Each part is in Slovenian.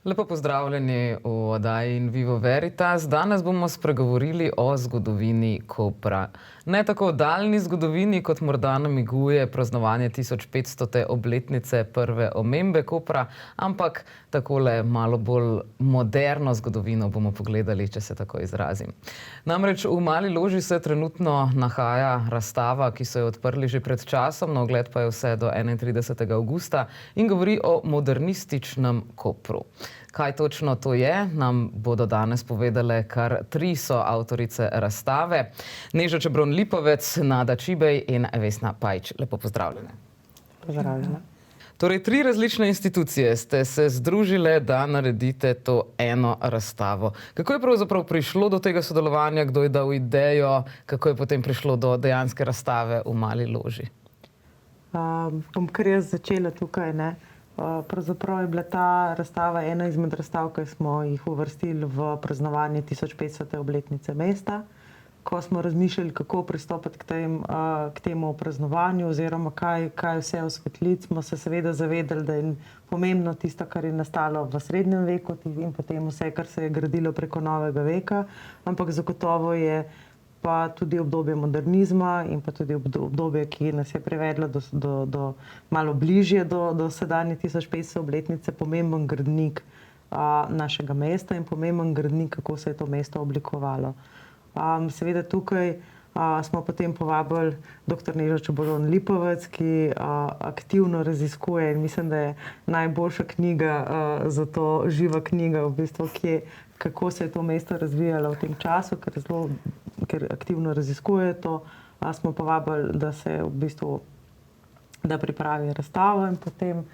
Lepo pozdravljeni v oddaji In Vivo Veritas. Danes bomo spregovorili o zgodovini Kopra. Ne tako daljni zgodovini, kot morda namiguje praznovanje 1500. obletnice prve omembe Kopra, ampak takole malo bolj moderno zgodovino bomo pogledali, če se tako izrazim. Namreč v Mali loži se trenutno nahaja razstava, ki so jo odprli že pred časom, na ogled pa je vse do 31. avgusta in govori o modernističnem Kopru. Kaj točno to je, nam bodo danes povedale kar tri soavtorice razstave. Neža Čebron-Lipovec, Nada Čibej in Vesna Pajič. Lepo pozdravljene. Pozdravljena. Torej, tri različne institucije ste se združile, da naredite to eno razstavo. Kako je pravzaprav prišlo do tega sodelovanja, kdo je dal idejo, kako je potem prišlo do dejanske razstave v Mali loži? Bom kar jaz začela tukaj, ne. Pravzaprav je bila ta razstava ena izmed razstav, ki smo jih uvrstili v praznovanje 1500. obletnice mesta. Ko smo razmišljali, kako pristopiti k temu praznovanju oziroma kaj vse osvetliti, smo se seveda zavedali, da je pomembno tisto, kar je nastalo v srednjem veku in potem vse, kar se je gradilo preko novega veka, ampak zagotovo je pa tudi obdobje modernizma in pa tudi obdobje, ki nas je privedlo do malo bližje do sedanje 1500. obletnice, pomemben gradnik našega mesta in pomemben gradnik, kako se je to mesto oblikovalo. Seveda tukaj smo potem povabili dr. Nežo Čebron-Lipovec, ki aktivno raziskuje in mislim, da je najboljša knjiga za to, živa knjiga v bistvu, kako se je to mesto razvijalo v tem času, ker aktivno raziskuje to. Smo povabili, da se v bistvu, da pripravi razstavo in potem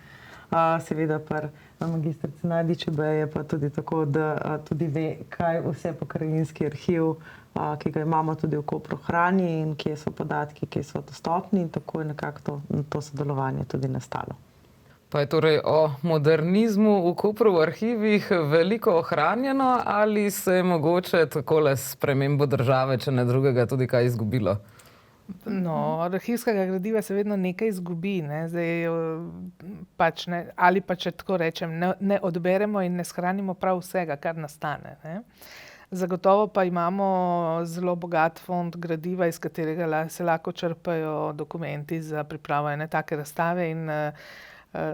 seveda pri magistrici Nadi Čibej je pa tudi tako, da tudi ve, kaj vse pokrajinski arhiv, ki ga imamo tudi v Kopru, hrani in kje so podatki, kje so dostopni, in tako je nekako to sodelovanje tudi nastalo. Pa je torej o modernizmu v Kopru v arhivih veliko ohranjeno ali se je mogoče takole s spremembo države, če ne drugega, tudi kaj izgubilo? No, arhivskega gradiva se vedno nekaj izgubi, ne. Zdaj, pač ne, ali pa če tako rečem, ne odberemo in ne shranimo prav vsega, kar nastane, ne. Zagotovo pa imamo zelo bogat fond gradiva, iz katerega se lahko črpajo dokumenti za pripravo ene take razstave in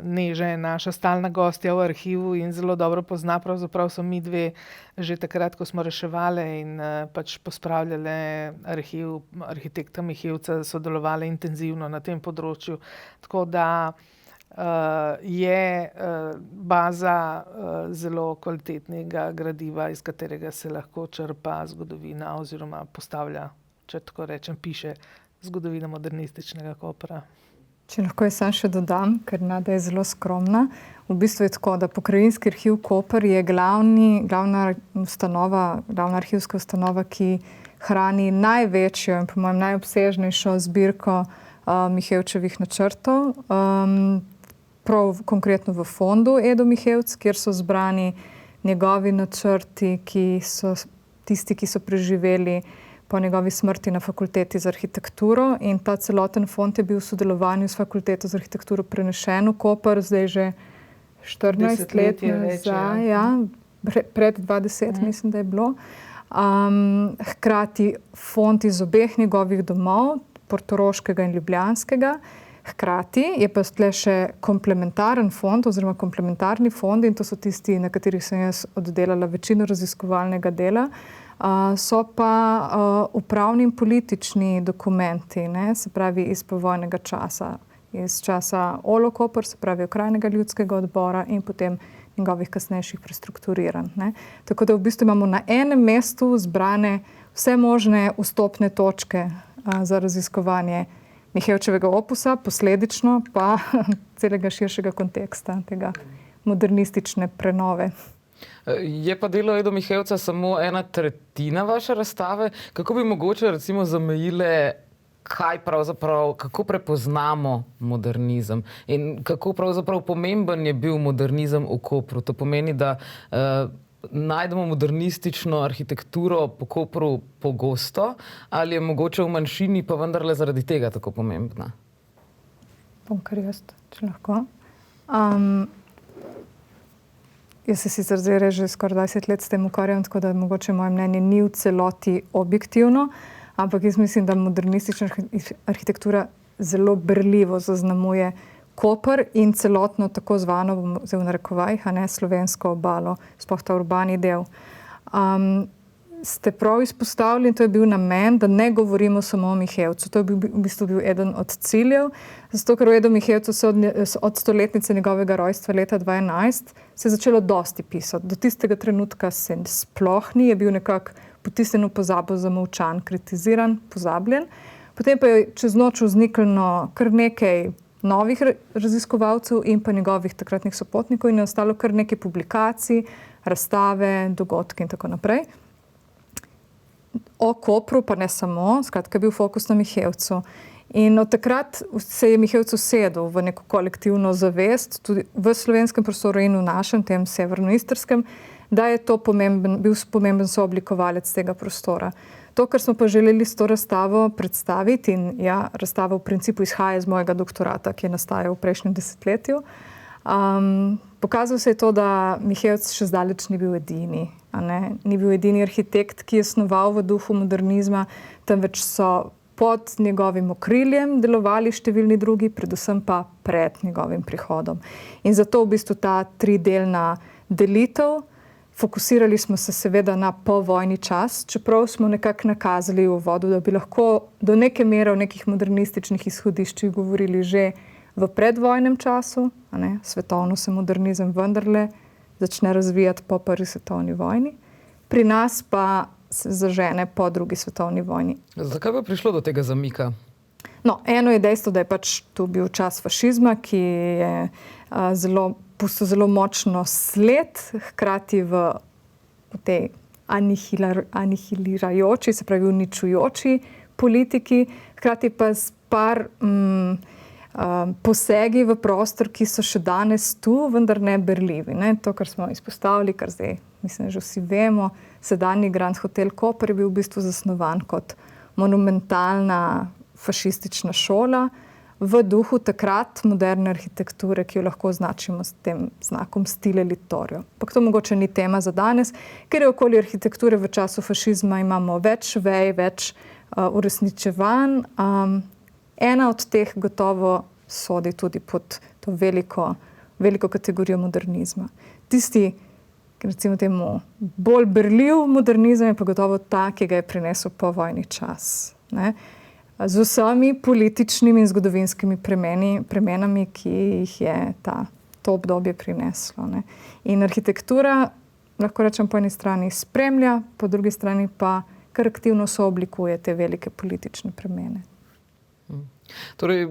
Neža je naša stalna gostja v arhivu in zelo dobro pozna, pravzaprav so mi dve že takrat, ko smo reševali in pač pospravljali arhiv, arhitekta Mihevca, sodelovali intenzivno na tem področju. Tako da je baza zelo kvalitetnega gradiva, iz katerega se lahko črpa zgodovina oziroma postavlja, če tako rečem, piše zgodovina modernističnega Kopra. Če lahko jaz sam še dodam, ker Nada je zelo skromna. V bistvu je tako, da Pokrajinski arhiv Koper je glavna arhivska ustanova, ki hrani največjo in po mojem najobsežnejšo zbirko Mihevčevih načrtov. Prav konkretno v fondu Edo Mihevc, kjer so zbrani njegovi načrti, tisti, ki so preživeli po njegovi smrti na fakulteti za arhitekturo, in ta celoten fond je bil v sodelovanju s fakulteto za arhitekturo prenešen v Koper, zdaj že 14 let nazaj, ja, pred 20, mislim, da je bilo. Hkrati fond iz obeh njegovih domov, portoroškega in ljubljanskega. Hkrati je pa tle še komplementaren fond oziroma komplementarni fond, in to so tisti, na katerih sem jaz oddelala večino raziskovalnega dela. So pa upravni in politični dokumenti, ne, se pravi iz povojnega časa, iz časa Olo Koper, se pravi Okrajnega ljudskega odbora in potem njegovih kasnejših prestrukturiranj, ne. Tako da v bistvu imamo na enem mestu zbrane vse možne vstopne točke za raziskovanje Mihevčevega opusa, posledično pa celega širšega konteksta tega modernistične prenove. Je pa delo Edo Mihevca samo 1/3 vaše razstave. Kako bi mogoče recimo zamejile, kako prepoznamo modernizem in kako pravzaprav pomemben je bil modernizem v Kopru? To pomeni, da najdemo modernistično arhitekturo po Kopru pogosto, ali je mogoče v manjšini pa vendarle zaradi tega tako pomembna? Bom kar jaz, če lahko. jaz se sicer zdaj že skoraj 20 let s tem ukvarjam, tako da mogoče moje mnenje ni v celoti objektivno, ampak jaz mislim, da modernistična arhitektura zelo berljivo zaznamuje Koper in celotno tako zvano, bom zdaj v narekovajih, slovensko obalo, sploh ta urbani del. Ste prav izpostavili, to je bil namen, da ne govorimo samo o Mihevcu. To je v bistvu bil eden od ciljev, zato ker o Edu Mihevcu se od stoletnice njegovega rojstva leta 2011 se je začelo dosti pisati. Do tistega trenutka se sploh ni, je bil nekako potisnjen v pozabo, zamolčan, kritiziran, pozabljen. Potem pa je čez noč vzniknilo kar nekaj novih raziskovalcev in pa njegovih takratnih sopotnikov in je ostalo kar nekaj publikacij, razstave, dogodki in tako naprej. O Kopru pa ne samo, skratka je bil fokus na Mihevcu. In od takrat se je Mihevc usedel v neko kolektivno zavest, tudi v slovenskem prostoru in v našem, tem severnoistrskem, da je to bil pomemben sooblikovalec tega prostora. To, kar smo pa želeli s to razstavo predstaviti, in ja, razstava v principu izhaja iz mojega doktorata, ki je nastajal v prejšnjem desetletju, pokazalo se je to, da Mihevc še zdaleč ni bil edini. Ni bil edini arhitekt, ki je snoval v duhu modernizma, temveč so pod njegovim okriljem delovali številni drugi, predvsem pa pred njegovim prihodom. In zato v bistvu ta tridelna delitev. Fokusirali smo se seveda na povojni čas, čeprav smo nekako nakazali v uvodu, da bi lahko do neke mere o nekih modernističnih izhodiščih govorili že v predvojnem času. Svetovno se modernizem vendarle začne razvijati po prvi svetovni vojni. Pri nas pa se zažene po drugi svetovni vojni. Zakaj pa prišlo do tega zamika? No, eno je dejstvo, da je pač tu bil čas fašizma, ki je pustil zelo močno sled, hkrati v tej anihilirajoči, se pravi uničujoči politiki, hkrati pa s par posegi v prostor, ki so še danes tu, vendar ne berljivi. To, kar smo izpostavili, kar zdaj, mislim, že vsi vemo, sedanji Grand Hotel Koper je bil v bistvu zasnovan kot monumentalna fašistična šola v duhu takrat moderne arhitekture, ki jo lahko označimo s tem znakom stile littorio. Ampak to mogoče ni tema za danes, ker je okoli arhitekture v času fašizma imamo več vej, več uresničevanj. Ena od teh gotovo sodi tudi pod to veliko kategorijo modernizma. Tisti, recimo temu, bolj berljiv modernizem je pa gotovo ta, ki ga je prinesel povojni čas. Z vsemi političnimi in zgodovinskimi premenami, ki jih je to obdobje prineslo. In arhitektura, lahko rečem, po eni strani spremlja, po drugi strani pa kar aktivno sooblikuje te velike politične premene. Torej,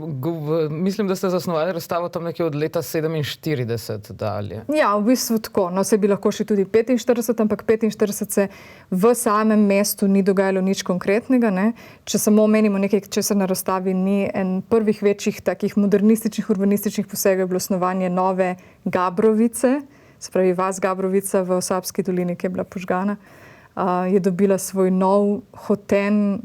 mislim, da ste zasnovali razstavo tam nekje od leta 47 dalje. Ja, v bistvu tako. No, se bi lahko še tudi 45, ampak 45 se v samem mestu ni dogajalo nič konkretnega. Če samo omenimo nekaj, česar na razstavi ni, en prvih večjih takih modernističnih, urbanističnih posegov je bilo snovanje nove Gabrovice, se pravi vas Gabrovica v Savski dolini, ki je bila požgana, je dobila svoj nov hoten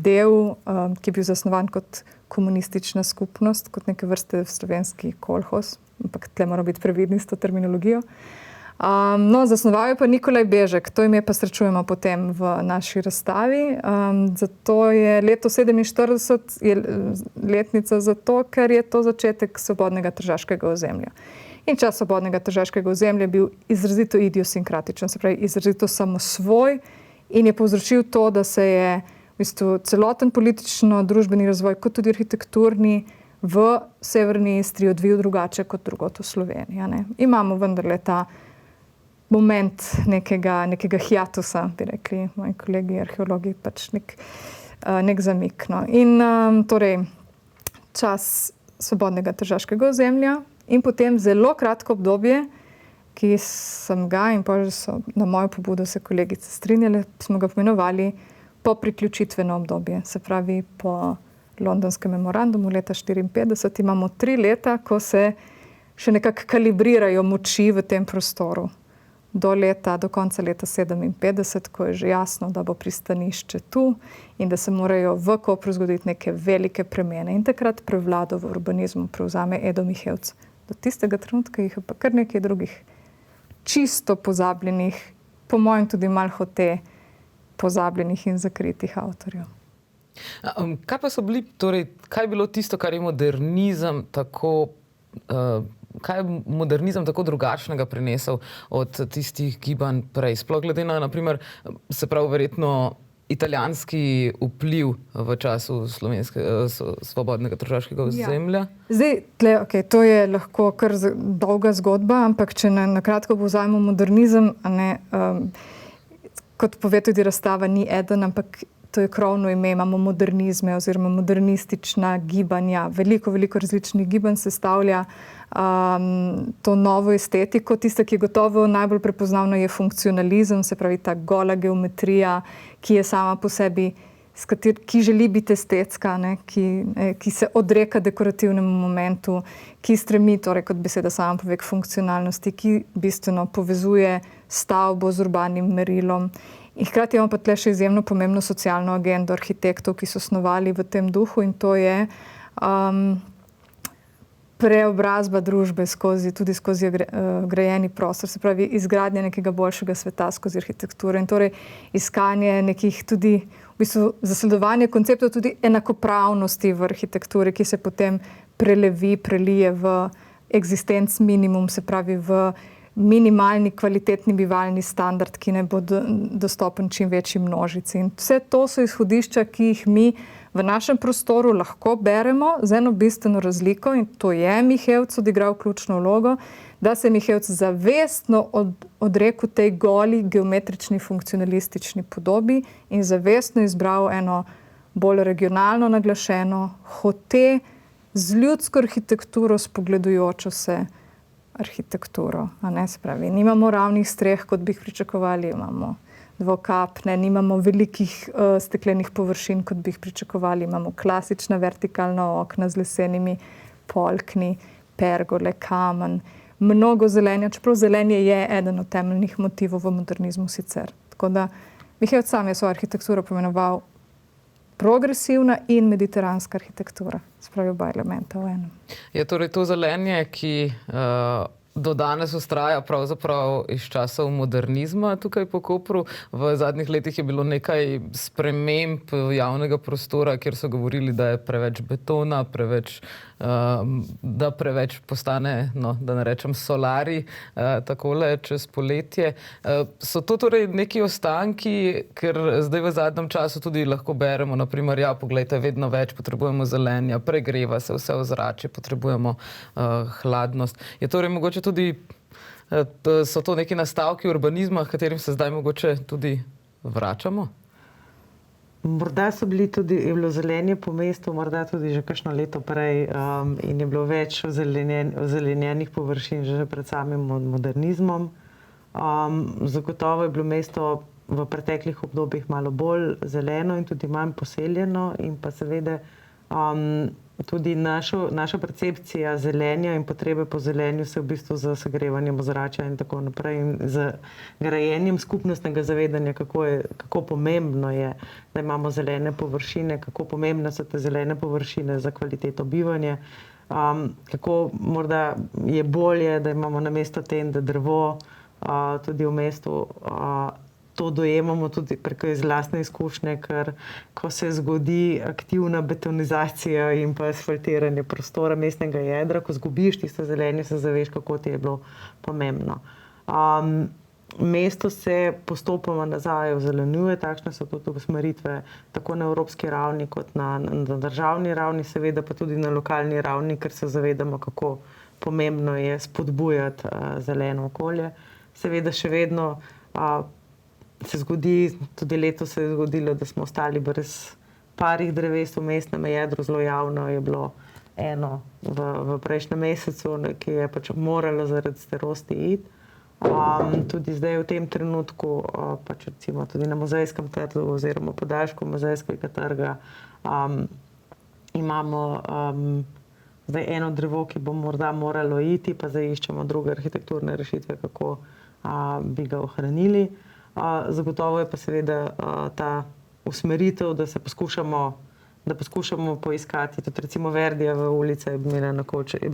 del, ki je bil zasnovan kot komunistična skupnost, kot neke vrste slovenski kolhoz, ampak tle moramo biti previdni s to terminologijo. Zasnoval je pa Nikolaj Bežek, to ime pa srečujemo potem v naši razstavi. Zato je leto 47 je letnica zato, ker je to začetek svobodnega tržaškega ozemlja. In čas svobodnega tržaškega ozemlja je bil izrazito idiosinkratičen, se pravi izrazito samosvoj in je povzročil to, da se je v bistvu celoten politično-družbeni razvoj, kot tudi arhitekturni, v severni Istri odvijal drugače kot drugod v Sloveniji. Imamo vendarle ta moment nekega hiatusa, bi rekli moji kolegi arheologi, pač nek zamik. In torej čas svobodnega tržaškega ozemlja in potem zelo kratko obdobje, ki sem ga in pa so na mojo pobudo se kolegice strinjale, smo ga pomenovali po priključitveno obdobje, se pravi po londonskem memorandumu leta 1954 imamo 3 leta, ko se še nekako kalibrirajo moči v tem prostoru. Do konca leta 1957, ko je že jasno, da bo pristanišče tu in da se morajo v Kopru zgoditi neke velike premene. In takrat prevlado v urbanizmu prevzame Edo Mihevc. Do tistega trenutka jih je pa kar nekaj drugih čisto pozabljenih, po mojem tudi malo hote pozabljenih in zakritih avtorjev. Kaj pa so bili, torej, kaj je bilo tisto, kar je modernizem tako, kaj je modernizem tako drugačnega prinesel od tistih gibanj prej? Sploh glede na primer, se pravi, verjetno italijanski vpliv v času svobodnega tržaškega ozemlja? Zdaj, okay, to je lahko kar dolga zgodba, ampak če na kratko povzamemo modernizem, kot pove tudi razstava, ni eden, ampak to je krovno ime, imamo modernizme oziroma modernistična gibanja. Veliko različnih gibanj sestavlja to novo estetiko. Tista, ki je gotovo najbolj prepoznavna, je funkcionalizem, se pravi ta gola geometrija, ki je sama po sebi, ki želi biti estetska, ki se odreka dekorativnemu momentu, ki stremi, torej kot beseda sama pove, k funkcionalnosti, ki bistveno povezuje stavbo z urbanim merilom. In hkrati imamo pa tle še izjemno pomembno socialno agendo arhitektov, ki so snovali v tem duhu, in to je preobrazba družbe tudi skozi grajeni prostor, se pravi izgradnja nekega boljšega sveta skozi arhitekturo in torej iskanje nekih tudi, v bistvu zasledovanje konceptov tudi enakopravnosti v arhitekturi, ki se potem prelije v eksistenc minimum, se pravi v minimalni kvalitetni bivalni standard, ki ne bo dostopen čim večji množici. In vse to so izhodišča, ki jih mi v našem prostoru lahko beremo z eno bistveno razliko, in to je Mihevc odigral ključno vlogo, da se je Mihevc zavestno odrekel tej goli geometrični funkcionalistični podobi in zavestno izbral eno bolj regionalno naglašeno, hote z ljudsko arhitekturo spogledujočo se arhitekturo, se pravi, nimamo ravnih streh, kot bi jih pričakovali, imamo dvokapne, nimamo velikih steklenih površin, kot bi jih pričakovali, imamo klasična vertikalna okna z lesenimi polkni, pergole, kamen, mnogo zelenja, čeprav zelenje je eden od temeljnih motivov v modernizmu sicer. Tako da Mihevc sam je svojo arhitekturo pomenoval progresivna in mediteranska arhitektura. Spravi oba elementa v enem. Je torej to zelenje, ki do danes ustraja pravzaprav iz časov modernizma tukaj po Kopru. V zadnjih letih je bilo nekaj sprememb javnega prostora, kjer so govorili, da je preveč betona, da preveč postane, da ne rečem solari, takole čez poletje. So to torej neki ostanki, ker zdaj v zadnjem času tudi lahko beremo, naprimer, poglejte, vedno več potrebujemo zelenja, pregreva se vse ozračje, potrebujemo hladnost. Je torej mogoče tudi, so to neki nastavki urbanizma, katerim se zdaj mogoče tudi vračamo? Morda je bilo zelenje po mestu, morda tudi že kakšno leto prej in je bilo več ozelenjenih površin že pred samim modernizmom. Zagotovo je bilo mesto v preteklih obdobjih malo bolj zeleno in tudi manj poseljeno in pa seveda tudi naša percepcija zelenja in potrebe po zelenju se v bistvu z segrevanjem ozračja in tako naprej in z grajenjem skupnostnega zavedanja, kako pomembno je, da imamo zelene površine, kako pomembne so te zelene površine za kvaliteto bivanja, kako morda je bolje, da imamo namesto tende drvo tudi v mestu. To dojemamo tudi preko iz lastne izkušnje, ker ko se zgodi aktivna betonizacija in pa asfaltiranje prostora mestnega jedra, ko zgubiš tisto zelenje, se zaveš, kako ti je bilo pomembno. Mesto se postopoma nazaj ozelenjuje, takšne so tudi usmeritve tako na evropski ravni kot na državni ravni, seveda pa tudi na lokalni ravni, ker se zavedamo, kako pomembno je spodbujati zeleno okolje. Seveda še vedno se zgodi, tudi letos se je zgodilo, da smo ostali brez parih dreves v mestnem jedru, zelo javno je bilo eno v prejšnjem mesecu, ki je pač moralo zaradi starosti iti. Tudi zdaj v tem trenutku, pač recimo tudi na Muzejskem trgu oziroma podaljšku Muzejskega trga, imamo zdaj eno drevo, ki bo morda moralo iti, pa zdaj iščemo druge arhitekturne rešitve, kako bi ga ohranili. Zagotovo je pa seveda ta usmeritev, da se poskušamo da poskušamo poiskati. Tudi recimo Verdijeva ulica je bila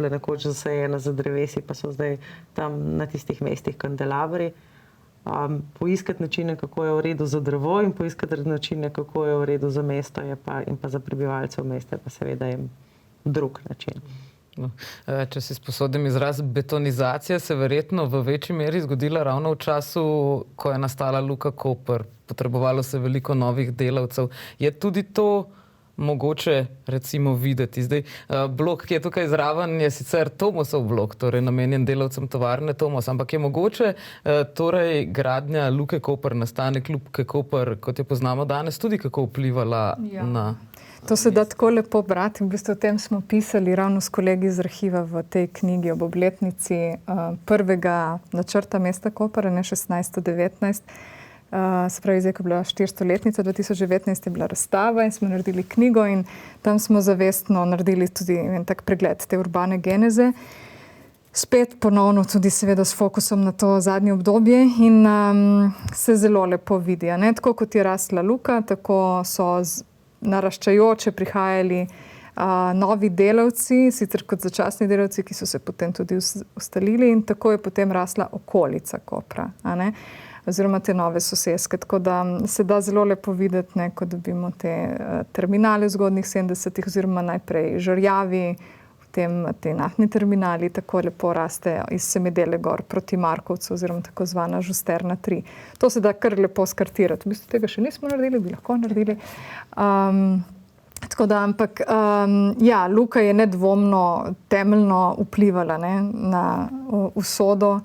nekoč zasajena za drevesi, pa so zdaj tam na tistih mestih kandelabri. Poiskati načine, kako je v redu za drevo, in poiskati načine, kako je v redu za mesto in pa za prebivalce v mestu, pa seveda je drug način. No, če si sposodim izraz, betonizacija se verjetno v večji meri zgodila ravno v času, ko je nastala Luka Koper. Potrebovalo se veliko novih delavcev. Je tudi to mogoče recimo videti? Zdaj, blok, ki je tukaj zraven, je sicer Tomosov blok, torej namenjen delavcem tovarne Tomos, ampak je mogoče torej gradnja Luke Koper, nastanek Luke Koper, kot jo poznamo danes, tudi kako vplivala na... To se da tako lepo brati. V bistvu o tem smo pisali ravno s kolegi iz arhiva v tej knjigi ob obletnici prvega načrta mesta Koper, 1619. Se pravi, zdaj, ko je bila 400-letnica, 2019 je bila razstava in smo naredili knjigo in tam smo zavestno naredili tudi en tak pregled te urbane geneze. Spet ponovno tudi seveda s fokusom na to zadnje obdobje in se zelo lepo vidi. Ne? Tako kot je rasla Luka, tako so naraščajoče prihajali novi delavci, sicer kot začasni delavci, ki so se potem tudi ustalili, in tako je potem rasla okolica Kopra, a ne? Oziroma te nove soseske. Tako da se da zelo lepo videti, ne, ko dobimo te terminale v zgodnjih 70-ih, oziroma najprej Žorjavi, potem te naftni terminali, tako lepo raste iz Semedele gor proti Markovcu, oziroma tako zvana Žusterna 3. To se da kar lepo skartirati. V bistvu tega še nismo naredili, bi lahko naredili. Tako da, ampak ja, Luka je nedvomno temeljno vplivala, ne, na usodo,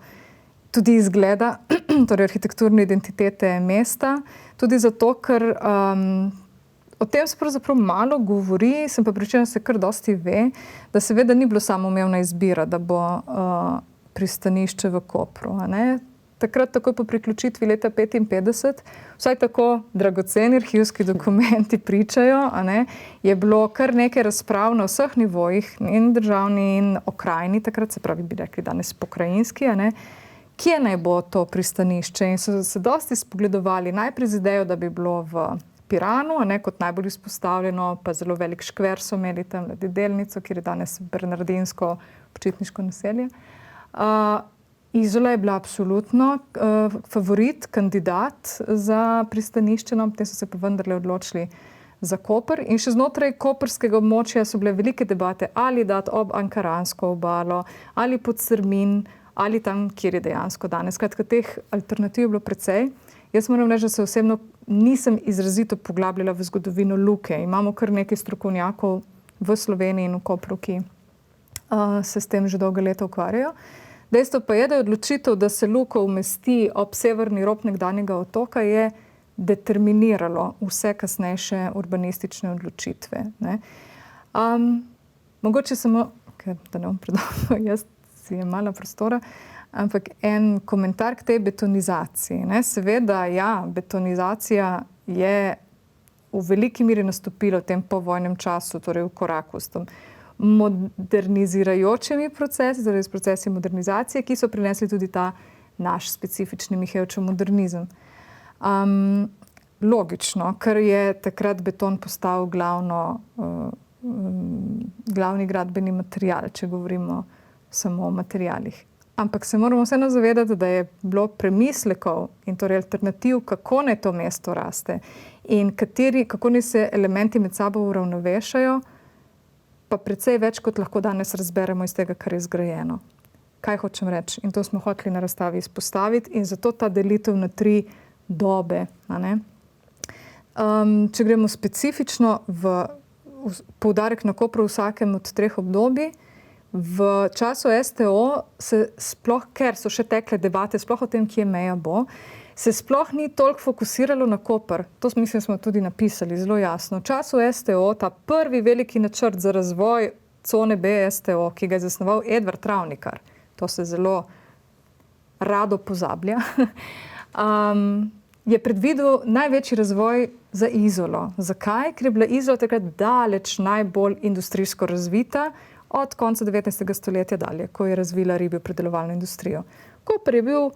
tudi izgleda, torej arhitekturne identitete mesta, tudi zato, ker o tem se pravzaprav malo govori, sem pa pričela, se kar dosti ve, da seveda ni bilo samoumevna izbira, da bo pristanišče v Kopru. Ne? Takrat, takoj po priključitvi leta 1955, vsaj tako dragoceni arhivski dokumenti pričajo, je bilo kar nekaj razprav na vseh nivojih, in državni in okrajni, takrat se pravi, bi rekli danes pokrajinski, kje naj bo to pristanišče. In so se dosti spogledovali najprej z idejo, da bi bilo v Piranu, kot najbolj izpostavljeno, pa zelo velik škver so imeli tam Ladjedelnico, kjer je danes bernardinsko počitniško naselje. Izola je bila absolutno favorit, kandidat za pristanišče, potem so se pa vendarle odločili za Koper. In še znotraj koperskega območja so bile velike debate, ali dati ob Ankaransko obalo, ali pod Strmin, ali tam, kjer je dejansko danes. Skratka, teh alternativ je bilo precej. Jaz moram reči, da se osebno nisem izrazito poglabljala v zgodovino Luke. Imamo kar nekaj strokovnjakov v Sloveniji in v Kopru, ki se s tem že dolga leta ukvarjajo. Dejstvo pa je, da je odločitev, da se Luko umesti ob severni rob nekdanjega otoka, je determiniralo vse kasnejše urbanistične odločitve. Ne? Mogoče samo, da ne bom predolgo, jaz si je malo prostora, ampak en komentar k tej betonizaciji. Ne? Seveda, ja, betonizacija je v veliki meri nastopila v tem povojnem času, torej v koraku s tem modernizirajočimi procesi, torej s procesi modernizacije, ki so prinesli tudi ta naš specifični Mihevčev modernizem. Logično, ker je takrat beton postal glavni gradbeni material, če govorimo samo o materialih. Ampak se moramo vseeno zavedati, da je bilo premislekov in torej alternativ, kako naj to mesto raste in kako naj se elementi med sabo uravnovešajo, pa precej več, kot lahko danes razberemo iz tega, kar je zgrajeno. Kaj hočem reči? In to smo hoteli na razstavi izpostaviti in zato ta delitev na 3 dobe. Če gremo specifično v poudarek na Kopru v vsakem od 3 obdobij, v času STO se sploh, ker so še tekle debate, sploh o tem, kje meja bo, se sploh ni toliko fokusiralo na Koper. To mislim, smo tudi napisali zelo jasno. V času STO, ta prvi veliki načrt za razvoj cone B STO, ki ga je zasnoval Edvard Travnikar, to se zelo rado pozablja, je predvidel največji razvoj za Izolo. Zakaj? Ker je bila Izola takrat daleč najbolj industrijsko razvita od konca 19. stoletja dalje, ko je razvila ribjo predelovalno industrijo. Koper je bil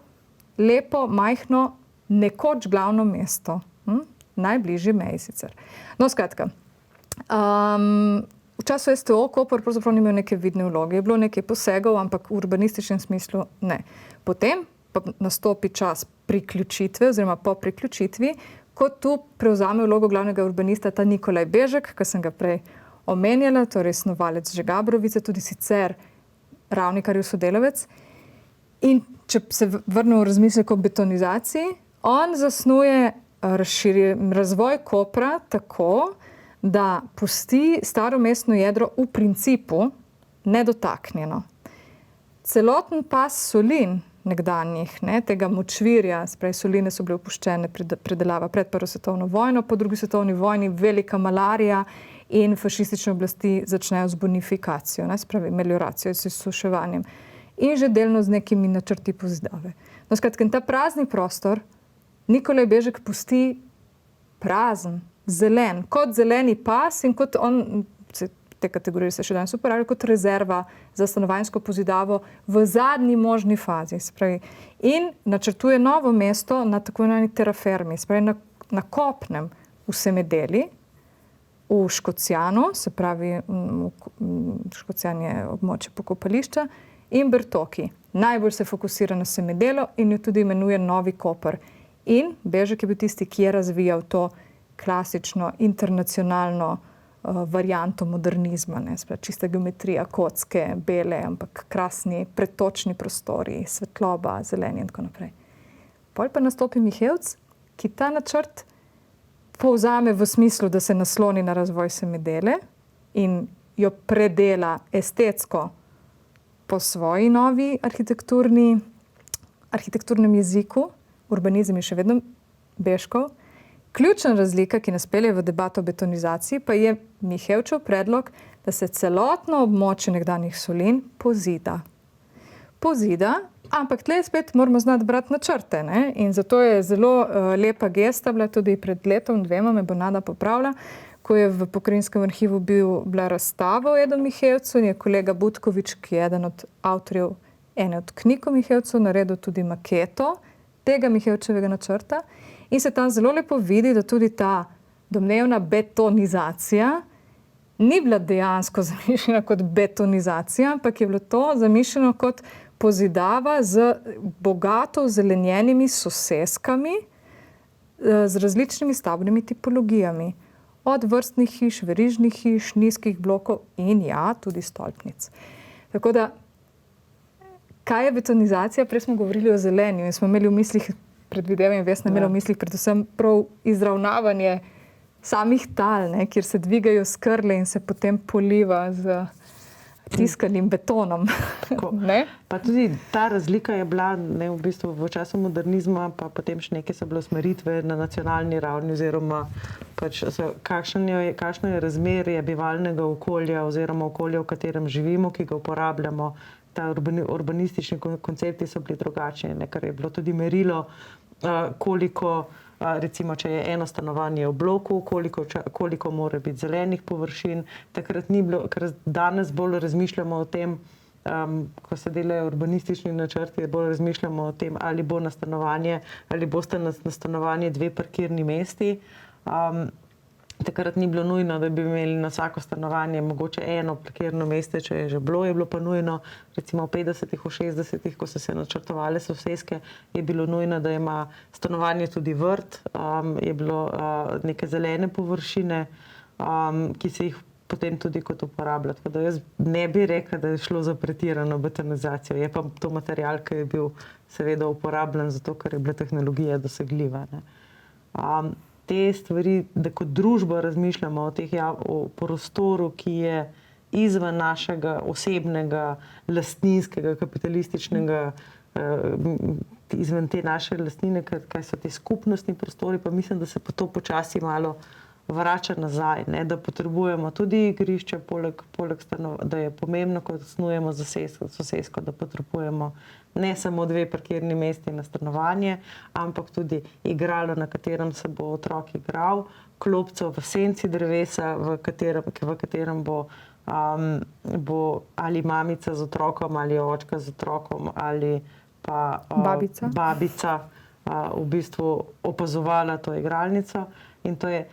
lepo, majhno, nekoč glavno mesto. Najbližje meji sicer. No, skratka, V času STO Koper pravzaprav ni imel neke vidne vloge. Je bilo nekaj posegov, ampak v urbanističnem smislu ne. Potem pa nastopi čas priključitve oziroma po priključitvi, ko tu prevzame vlogo glavnega urbanista ta Nikolaj Bežek, ki sem ga prej omenjala, torej snovalec Žegabrovice, tudi sicer Ravnikarjev sodelavec. In če se vrnemo v razmislek o betonizaciji, on zasnuje razvoj Kopra tako, da pusti staro mestno jedro v principu nedotaknjeno. Celoten pas solin nekdanjih, tega močvirja, spravi soline so bile opuščene predelava pred Prvo svetovno vojno, po drugi svetovni vojni velika malarija in fašistične oblasti začnejo z bonifikacijo, spravi melioracijo, s suševanjem in že delno z nekimi načrti pozidave. No, skratka, ta prazni prostor Nikolaj Bežek pusti prazen, zelen, kot zeleni pas in kot on, te kategorije se še danes uporabljajo, kot rezerva za stanovanjsko pozidavo v zadnji možni fazi. Spravi, in načrtuje novo mesto na tako imenovani terrafermi, spravi na kopnem v Semedeli, v Škocjanu, se pravi, Škocjan je območje pokopališča, in Bertoki. Najbolj se fokusira na Semedelo in jo tudi imenuje Novi Koper. In Bežek je bil tisti, ki je razvijal to klasično, internacionalno varianto modernizma, čista geometrija, kocke, bele, ampak krasni, pretočni prostori, svetloba, zeleni in tako naprej. Pol pa nastopi Mihevc, ki ta načrt povzame v smislu, da se nasloni na razvoj Semedele in jo predela estetsko po svoji novi arhitekturnem jeziku. Urbanizem je še vedno Bežkov. Ključna razlika, ki nas pelje v debato o betonizaciji, pa je Mihevčev predlog, da se celotno območje nekdanjih solin pozida. Ampak tle spet moramo znati brati načrte, in zato je zelo lepa gesta bila tudi pred letom, 2, me bo Nada popravila, ko je v Pokrajinskem arhivu bila razstava o Edu Mihevcu in je kolega Butkovič, ki je eden od avtorjev ene od knjig o Mihevcu, naredil tudi maketo tega Mihevčevega načrta. In se tam zelo lepo vidi, da tudi ta domnevna betonizacija ni bila dejansko zamišljena kot betonizacija, ampak je bilo to zamišljeno kot pozidava z bogato zelenjenimi soseskami, z različnimi stavbnimi tipologijami. Od vrstnih hiš, verižnih hiš, nizkih blokov in tudi stolpnic. Tako da, kaj je betonizacija? Prej smo govorili o zelenju in smo imeli v mislih, predvidevam in Vesna imela v mislih predvsem prav izravnavanje samih tal, kjer se dvigajo skrle in se potem poliva z tiskanim betonom. Pa tudi ta razlika je bila v bistvu v času modernizma, pa potem še neke so bile usmeritve na nacionalni ravni oziroma kakšno je razmerje bivalnega okolja oziroma okolja, v katerem živimo, ki ga uporabljamo. Ta urbanistični koncepti so bili drugačni, kar je bilo tudi merilo, koliko, recimo, če je eno stanovanje v bloku, koliko mora biti zelenih površin. Takrat ni bilo, ker danes bolj razmišljamo o tem, ko se delajo urbanistični načrti, bolj razmišljamo o tem, ali bo na stanovanje, ali boste na stanovanje 2 parkirni mesti. Takrat ni bilo nujno, da bi imeli na vsako stanovanje mogoče eno parkirno mesto, če je že bilo, je bilo pa nujno, recimo v 50-ih, v 60-ih, ko so se načrtovale soseske, je bilo nujno, da ima stanovanje tudi vrt, je bilo neke zelene površine, ki se jih potem tudi kot uporablja. Tako da jaz ne bi rekla, da je šlo za pretirano betonizacijo. Je pa to material, ki je bil seveda uporabljen zato, ker je bila tehnologija dosegljiva. Te stvari, da kot družba razmišljamo o prostoru, ki je izven našega osebnega, lastninskega, kapitalističnega, izven te naše lastnine, kaj so te skupnostni prostori, pa mislim, da se pa to počasi malo vrača nazaj, da potrebujemo tudi igrišče, poleg da je pomembno, ko snujemo sosesko, da potrebujemo ne samo 2 parkirni mesti na stanovanje, ampak tudi igralo, na katerem se bo otrok igral, klopco v senci drevesa, v katerem bo ali mamica z otrokom, ali očka z otrokom, ali pa babica v bistvu opazovala to igralnico. In to je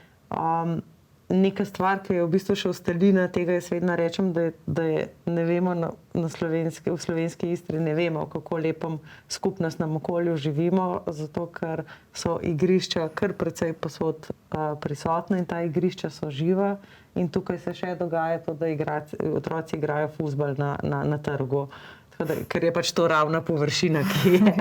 neka stvar, ki je v bistvu še ostalina tega, jaz vedno rečem, da je, ne vemo v slovenski Istri ne vemo, v kako lepem skupnostnem okolju živimo, zato ker so igrišča kar precej posod prisotna in ta igrišča so živa in tukaj se še dogaja to, da otroci igrajo fuzbal na trgu. Ker je pač to ravna površina, ki je.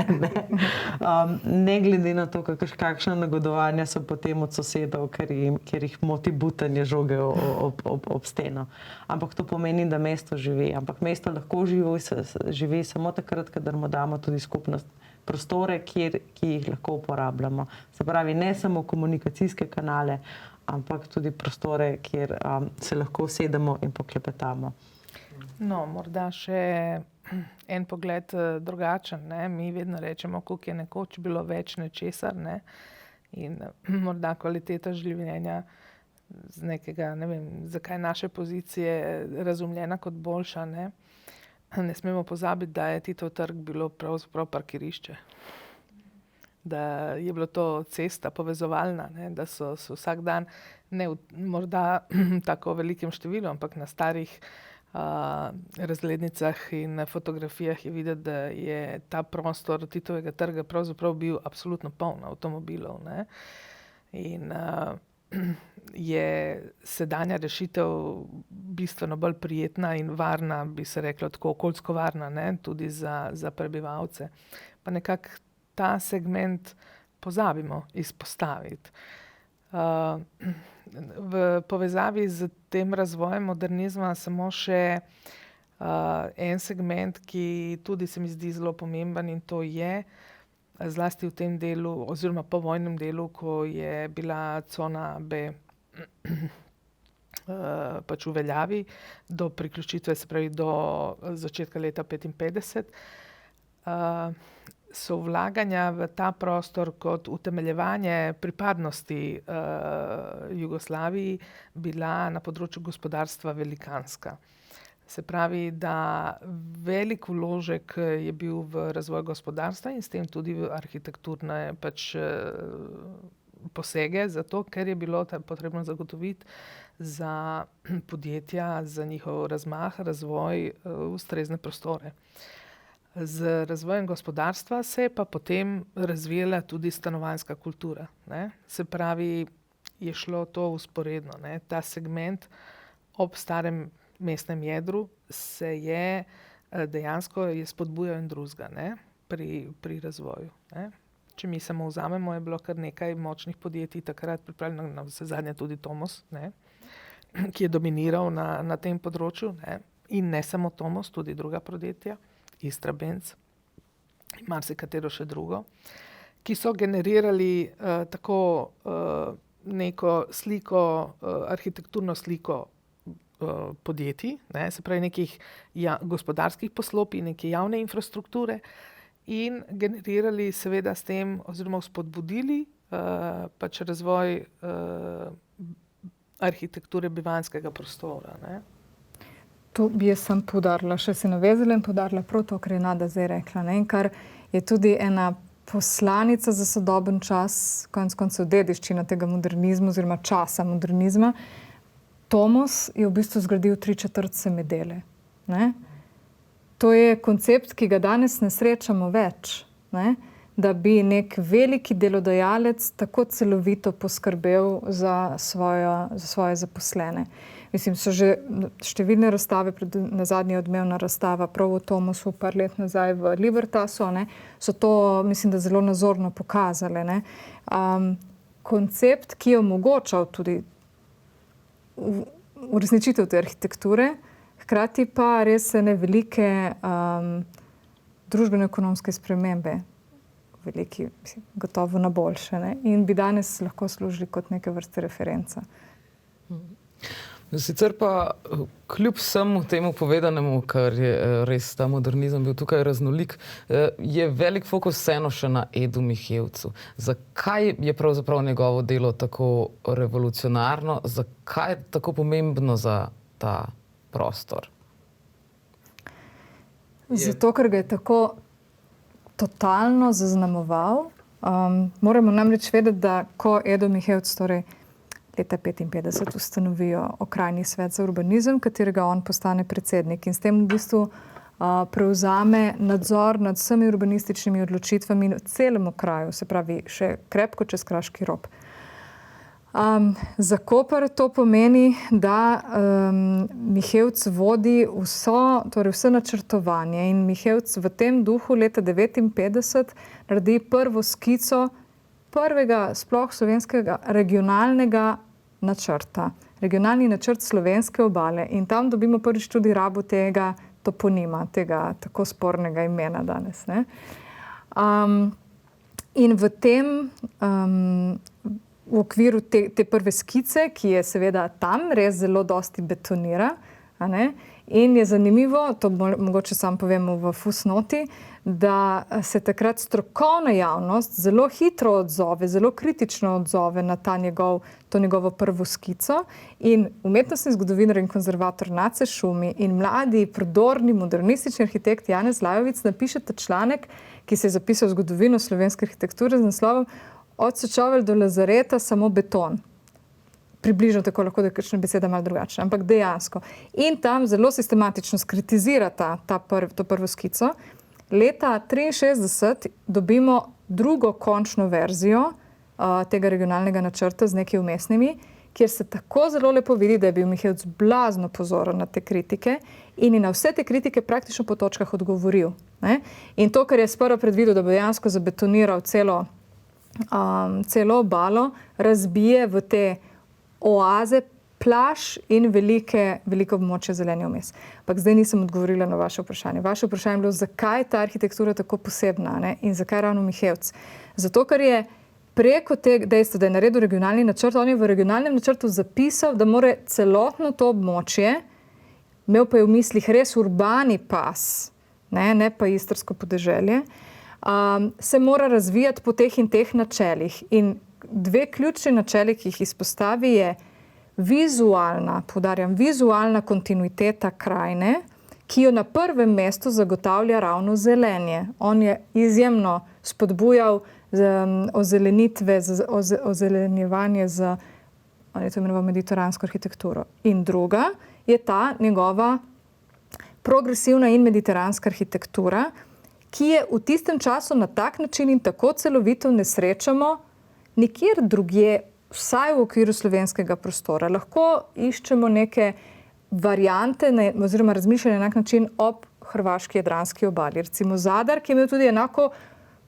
Ne glede na to, kakšna negodovanja so potem od sosedov, ker jih moti butanje žoge ob steno. Ampak to pomeni, da mesto živi. Ampak mesto lahko živi samo takrat, kadar mu damo tudi skupnost prostore, ki jih lahko uporabljamo. Se pravi, ne samo komunikacijske kanale, ampak tudi prostore, kjer se lahko usedemo in poklepetamo. No, morda še en pogled drugačen. Ne? Mi vedno rečemo, koliko je nekoč bilo več nečesar, ne? In morda kvaliteta življenja z nekega, ne vem, zakaj naše pozicije razumljena kot boljša. Ne smemo pozabiti, da je Titov trg bilo pravzaprav parkirišče. Da je bilo to cesta povezovalna, ne? Da so vsak dan, ne morda tako velikem številu, ampak na starih razglednicah in fotografijah je videti, da je ta prostor Titovega trga pravzaprav bil absolutno poln avtomobilov. Ne? In je sedanja rešitev bistveno bolj prijetna in varna, bi se reklo tako, okoljsko varna, ne? Tudi za prebivalce. Pa nekako ta segment pozabimo izpostaviti. V povezavi z tem razvojem modernizma samo še en segment, ki tudi se mi zdi zelo pomemben in to je zlasti v tem delu oziroma povojnem delu, ko je bila cona B pač v veljavi do priključitve, se pravi do začetka leta 1955. So vlaganja v ta prostor kot utemeljevanje pripadnosti Jugoslaviji bila na področju gospodarstva velikanska. Se pravi, da velik vložek je bil v razvoj gospodarstva in s tem tudi v arhitekturne pač posege, zato ker je bilo potrebno zagotoviti za podjetja, za njihov razmah, razvoj, ustrezne prostore. Z razvojem gospodarstva se je pa potem razvijala tudi stanovanjska kultura. Ne? Se pravi, je šlo to vzporedno. Ne? Ta segment ob starem mestnem jedru se je dejansko spodbujal in drugega pri razvoju. Ne? Če mi samo vzamemo, je bilo kar nekaj močnih podjetij takrat pripravljeno, na vse zadnje tudi Tomos, ne? Ki je dominiral na tem področju. Ne? In ne samo Tomos, tudi druga podjetja. Istrabenz in marsikatero še drugo, ki so generirali tako neko sliko, arhitekturno sliko podjetij, ne, se pravi nekih gospodarskih poslopij, neke javne infrastrukture in generirali seveda s tem oziroma spodbudili pač razvoj arhitekture bivanjskega prostora. Ne. To bi jaz sem poudarila, še se navezala in poudarila prav to, kar je Nada zdaj rekla. Ne? In kar je tudi ena poslanica za sodoben čas, konec koncev dediščina tega modernizma oziroma časa modernizma. Tomos je v bistvu zgradil 3/4 Semedele. Ne? To je koncept, ki ga danes ne srečamo več. Ne? Da bi nek veliki delodajalec tako celovito poskrbel za svoje zaposlene. Mislim, so že številne razstave, nazadnje odmevna razstava prav v Tomosu par let nazaj v Libertasu, ne, so to, mislim, da zelo nazorno pokazale. Ne. Koncept, ki je omogočal tudi uresničitev te arhitekture, hkrati pa res ene velike družbeno-ekonomske spremembe, veliki, mislim, gotovo na boljše, ne, in bi danes lahko služili kot neke vrste referenca. Sicer pa kljub vsemu temu povedanemu, kar je res ta modernizem bil tukaj raznolik, je velik fokus vseeno še na Edu Mihevcu. Zakaj je pravzaprav njegovo delo tako revolucionarno? Zakaj je tako pomembno za ta prostor? Zato, ker ga je tako totalno zaznamoval. Moramo namreč vedeti, da ko Edo Mihevc, torej leta 1955 ustanovijo okrajni svet za urbanizem, katerega on postane predsednik in s tem v bistvu prevzame nadzor nad vsemi urbanističnimi odločitvami v celem okraju, se pravi še krepko čez Kraški rob. Za Koper to pomeni, da Mihevc vodi vse načrtovanje in Mihevc v tem duhu leta 1959 naredi prvo skico prvega sploh slovenskega regionalnega načrta. Regionalni načrt slovenske obale in tam dobimo prvič tudi rabo tega toponima, tega tako spornega imena danes. Ne? In v tem, v okviru te prve skice, ki je seveda tam res zelo dosti betonira, a ne? In je zanimivo, to mogoče sam povemo v fusnoti, da se takrat strokovna javnost zelo hitro odzove, zelo kritično odzove na to njegovo prvo skico in umetnostni zgodovinar in konzervator Nace Šumi in mladi, prodorni, modernistični arhitekt Janez Lajovic napišeta članek, ki se je zapisal v zgodovino slovenske arhitekture z naslovom Od Sečovelj do Lazareta samo beton. Približno tako, lahko da je kakšna beseda malo drugačna, ampak dejansko. In tam zelo sistematično skritizirata to prvo skico. Leta 1963 dobimo drugo končno verzijo tega regionalnega načrta z nekaj vmesnimi, kjer se tako zelo lepo vidi, da je bil Mihevc blazno pozoren na te kritike in na vse te kritike praktično po točkah odgovoril. Ne? In to, kar je sprva predvidel, da bo dejansko zabetoniral celo obalo, razbije v te oaze, plaž in veliko območje zelenja vmes. Ampak zdaj nisem odgovorila na vaše vprašanje. Vaše vprašanje je bilo, zakaj je ta arhitektura tako posebna, ne? In zakaj ravno Mihevc? Zato, ker je preko tega dejstva, da je naredil regionalni načrt, on je v regionalnem načrtu zapisal, da mora celotno to območje, imel pa je v mislih res urbani pas, ne pa istrsko podeželje, se mora razvijati po teh in teh načelih. In dve ključni načeli, ki jih izpostavi, je vizualna kontinuiteta krajine, ki jo na prvem mestu zagotavlja ravno zelenje. On je izjemno spodbujal ozelenjevanje z, on je to imenoval mediteransko arhitekturo. In druga je ta njegova progresivna in mediteranska arhitektura, ki je v tistem času na tak način in tako celovito ne srečamo nikjer drugje, vsaj v okviru slovenskega prostora. Lahko iščemo neke variante oziroma razmišljanje na enak način ob hrvaški jadranski obali. Recimo Zadar, ki je imel tudi enako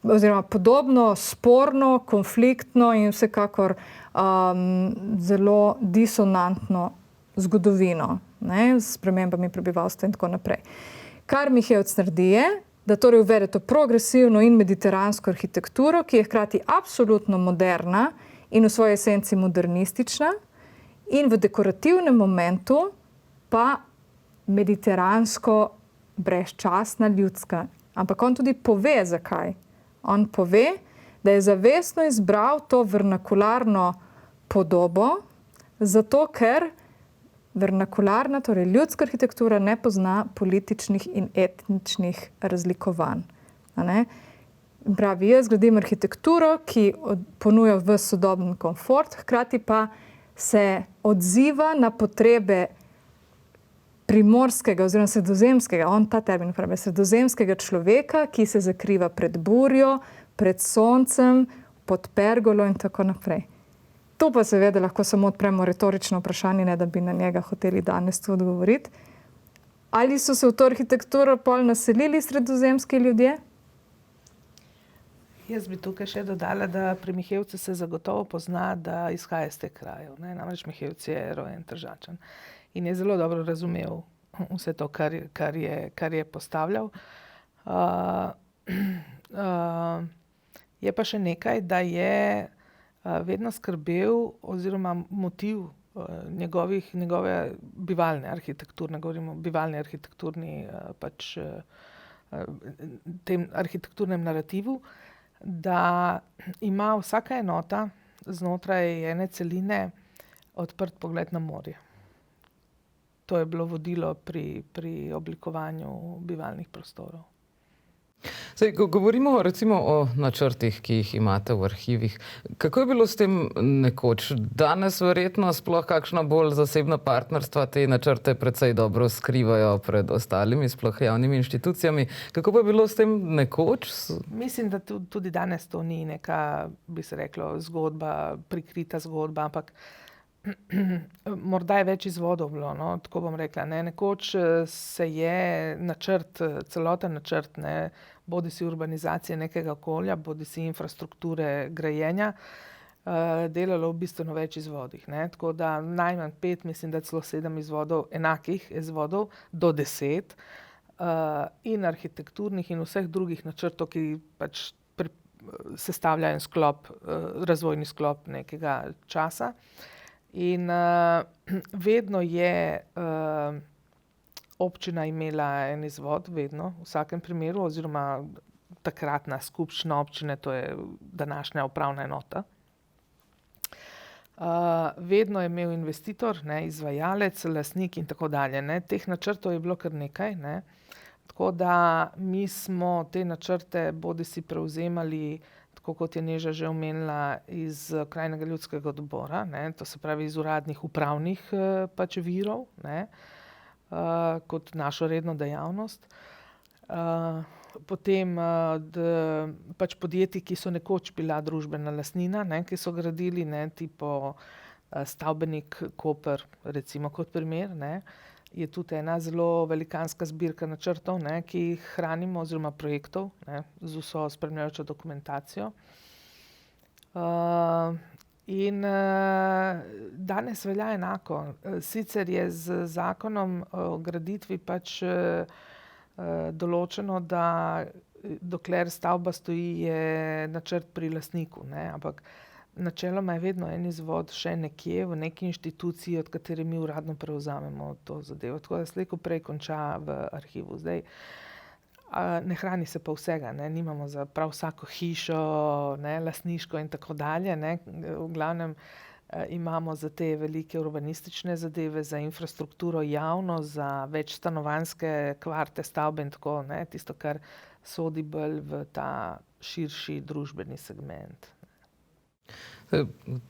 oziroma podobno sporno, konfliktno in vsekakor zelo disonantno zgodovino, ne, s spremembami prebivalstva in tako naprej. Kar Mihevc naredi je, da torej uvede to progresivno in mediteransko arhitekturo, ki je hkrati absolutno moderna in v svoji esenci modernistična in v dekorativnem momentu pa mediteransko brezčasna, ljudska. Ampak on tudi pove, zakaj. On pove, da je zavestno izbral to vernakularno podobo, zato ker vernakularna, torej ljudska arhitektura ne pozna političnih in etničnih razlikovanj. Pravi, jaz gradim arhitekturo, ki ponuja v sodoben komfort, hkrati pa se odziva na potrebe primorskega oziroma sredozemskega, on ta termin pravi, sredozemskega človeka, ki se zakriva pred burjo, pred soncem, pod pergolo in tako naprej. To pa seveda lahko samo odpremo retorično vprašanje, ne da bi na njega hoteli danes tu odgovoriti. Ali so se v to arhitekturo pol naselili sredozemski ljudje? Jaz bi tukaj še dodala, da pri Mihevcu se zagotovo pozna, da izhaja iz teh krajev. Namreč Mihevc je rojen Tržačan in je zelo dobro razumel vse to, kar je postavljal. Je pa še nekaj, da je vedno skrbel oziroma motiv njegove bivalne arhitekturne, govorimo o bivalni arhitekturni tem arhitekturnem narativu, da ima vsaka enota znotraj ene celine odprt pogled na morje. To je bilo vodilo pri oblikovanju bivalnih prostorov. Zdaj, ko govorimo recimo o načrtih, ki jih imate v arhivih, kako je bilo s tem nekoč? Danes verjetno sploh kakšna bolj zasebna partnerstva te načrte precej dobro skrivajo pred ostalimi, sploh javnimi inštitucijami. Kako pa je bilo s tem nekoč? Mislim, da tudi danes to ni neka, bi se reklo, zgodba, prikrita zgodba, ampak morda je več izvodov bilo, no, tako bom rekla. Nekoč se je načrt, celoten načrt, bodisi urbanizacije nekega okolja, bodisi infrastrukture grajenja, delalo v bistveno več izvodih. Tako da najmanj 5, mislim, da celo 7 izvodov, enakih izvodov, do 10, in arhitekturnih in vseh drugih načrtov, ki pač sestavljajo en sklop, razvojni sklop nekega časa. In vedno je občina imela en izvod, vedno, v vsakem primeru, oziroma takratna skupščina občine, to je današnja upravna enota. Vedno je imel investitor, izvajalec, lastnik in tako dalje. Teh načrtov je bilo kar nekaj. Tako da mi smo te načrte bodisi prevzemali, tako kot je Neža že omenila, iz Krajnega ljudskega odbora, to se pravi iz uradnih upravnih pač virov, kot našo redno dejavnost. Potem pač podjetij, ki so nekoč bila družbena lastnina, ki so gradili, tipo Stavbenik Koper, recimo kot primer, je tudi ena zelo velikanska zbirka načrtov, ki jih hranimo, oziroma projektov, z vso spremljajočo dokumentacijo. In danes velja enako. Sicer je z zakonom o graditvi pač določeno, da dokler stavba stoji, je načrt pri lastniku, ampak načeloma je vedno en izvod še nekje v neki inštituciji, od katere mi uradno prevzamemo to zadevo. Tako da slej ko prej konča v arhivu. Zdaj, ne hrani se pa vsega, nimamo za prav vsako hišo, lastniško in tako dalje, V glavnem imamo za te velike urbanistične zadeve, za infrastrukturo javno, za večstanovanjske kvarte, stavbe in tako, tisto, kar sodi bolj v ta širši družbeni segment.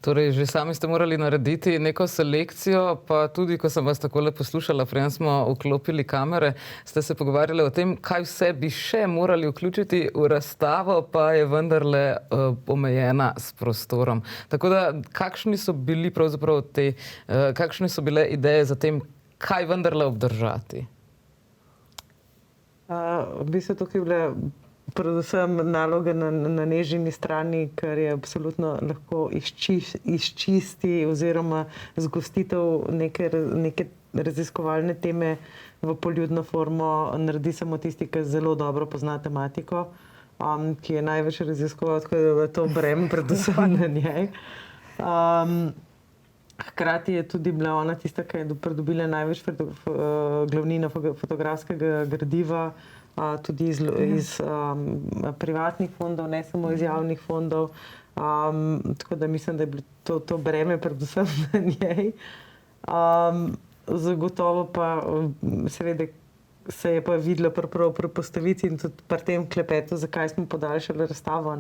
Torej, že sami ste morali narediti neko selekcijo, pa tudi, ko sem vas takole poslušala, preden smo vklopili kamere, ste se pogovarjali o tem, kaj vse bi še morali vključiti v razstavo, pa je vendarle omejena s prostorom. Tako da, kakšni so bili pravzaprav kakšne so bile ideje za tem, kaj vendarle obdržati? V bistvu tukaj je bila predvsem naloga na Nežini strani, ker je absolutno lahko izčisti oziroma zgostitev neke raziskovalne teme v poljudno formo naredi samo tisti, ki zelo dobro pozna tematiko, ki je največ raziskoval, tako da je to breme predvsem na njej. Hkrati je tudi bila ona tista, ki je pridobila največ glavnino fotografskega gradiva, tudi iz privatnih fondov, ne samo iz javnih fondov. Tako da mislim, da je bilo to breme predvsem na njej. Zagotovo pa seveda se je pa videlo pri postavitvi in tudi pri tem klepetu, zakaj smo podaljšali razstavo.